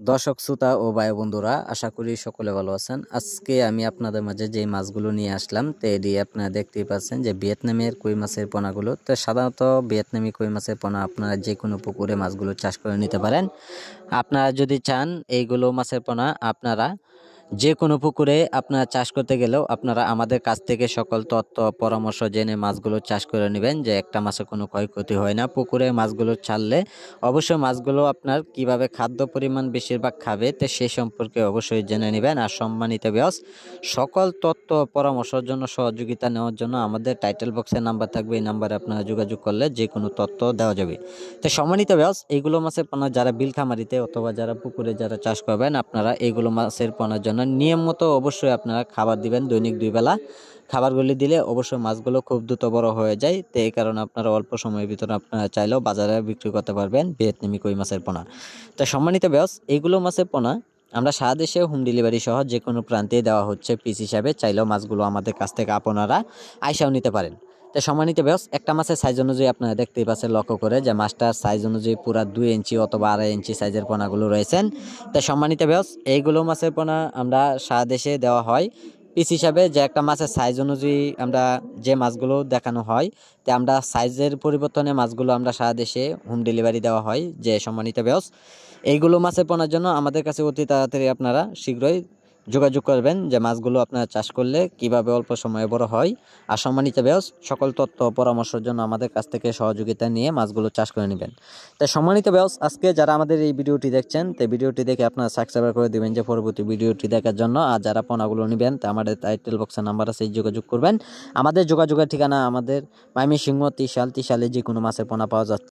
দর্শক শ্রোতা ও ভাই বন্ধুরা, আশা করি সকলে ভালো আছেন। আজকে আমি আপনাদের মাঝে যে মাছগুলো নিয়ে আসলাম তো এটি আপনারা দেখতেই পাচ্ছেন যে ভিয়েতনামের কই মাছের পোনাগুলো। তো সাধারণত ভিয়েতনামি কই মাছের পোনা আপনারা যে কোনো পুকুরে মাছগুলো চাষ করে নিতে পারেন। আপনারা যদি চান এইগুলো মাছের পোনা আপনারা যে কোনো পুকুরে আপনারা চাষ করতে গেলেও আপনারা আমাদের কাছ থেকে সকল তথ্য পরামর্শ জেনে মাছগুলো চাষ করে নেবেন, যে একটা মাছে কোনো ক্ষয়ক্ষতি হয় না। পুকুরে মাছগুলো ছাড়লে অবশ্যই মাছগুলো আপনার কিভাবে খাদ্য পরিমাণ বেশিরভাগ খাবে তো সে সম্পর্কে অবশ্যই জেনে নেবেন। আর সম্মানিত ভিউয়ার্স, সকল তথ্য পরামর্শের জন্য সহযোগিতা নেওয়ার জন্য আমাদের টাইটেল বক্সে নাম্বার থাকবে, এই নাম্বারে আপনারা যোগাযোগ করলে যে কোনো তথ্য দেওয়া যাবে। তো সম্মানিত ভিউয়ার্স, এইগুলো মাছের পোনা যারা বিলখামারিতে অথবা যারা পুকুরে যারা চাষ করবেন আপনারা এইগুলো মাছের পোনার জন্য নিয়ম মতো অবশ্যই আপনারা খাবার দিবেন। দৈনিক 2 বেলা খাবারগুলি দিলে অবশ্যই মাছগুলো খুব দ্রুত বড় হয়ে যায়। তো এই কারণে আপনারা অল্প সময়ের ভিতরে আপনারা চাইলেও বাজারে বিক্রি করতে পারবেন ভিয়েতনামি কই মাছের পোনা। তো সম্মানিত ভিউয়ার্স, এইগুলো মাছের পোনা আমরা সারা দেশে হোম ডেলিভারি সহ যে কোনো প্রান্তে দেওয়া হচ্ছে পিস হিসাবে। চাইলেও মাছগুলো আমাদের কাছ থেকে আপনারা আইসাও নিতে পারেন। তো সম্মানিত ভিউয়ার্স, একটা মাছের সাইজ অনুযায়ী আপনারা দেখতেই পাচ্ছেন লক্ষ্য করে যে মাছটার সাইজ অনুযায়ী পুরা 2 ইঞ্চি অথবা 2.5 ইঞ্চি সাইজের পোনাগুলো রয়েছেন। তো সম্মানিত ভিউয়ার্স, এইগুলো মাছের পোনা আমরা সারা দেশে দেওয়া হয় পিস হিসাবে, যে একটা মাছের সাইজ অনুযায়ী আমরা যে মাছগুলো দেখানো হয় তো আমরা সাইজের পরিবর্তনে মাছগুলো আমরা সারা দেশে হোম ডেলিভারি দেওয়া হয়। যে সম্মানিত ভিউয়ার্স, এইগুলো মাছের পোনার জন্য আমাদের কাছে অতি তাড়াতাড়ি আপনারা শীঘ্রই যোগাযোগ করবেন, যে মাছগুলো আপনারা চাষ করলে কিভাবে অল্প সময়ে বড় হয়। আর সম্মানিত ভিউয়ার্স, সকল তথ্য পরামর্শের জন্য আমাদের কাছ থেকে সহযোগিতা নিয়ে মাছগুলো চাষ করে নেবেন। তাই সম্মানিত ভিউয়ার্স, আজকে যারা আমাদের এই ভিডিওটি দেখছেন তো ভিডিওটি দেখে আপনারা সাবস্ক্রাইব করে দিবেন যে পরবর্তী ভিডিওটি দেখার জন্য। আর যারা পোনাগুলো নেবেন তা আমাদের টাইটেল বক্সে নাম্বার আছে, যোগাযোগ করবেন। আমাদের যোগাযোগের ঠিকানা আমাদের ময়মনসিংহ 30 সালে যে কোনো মাছের পোনা পাওয়া যাচ্ছে।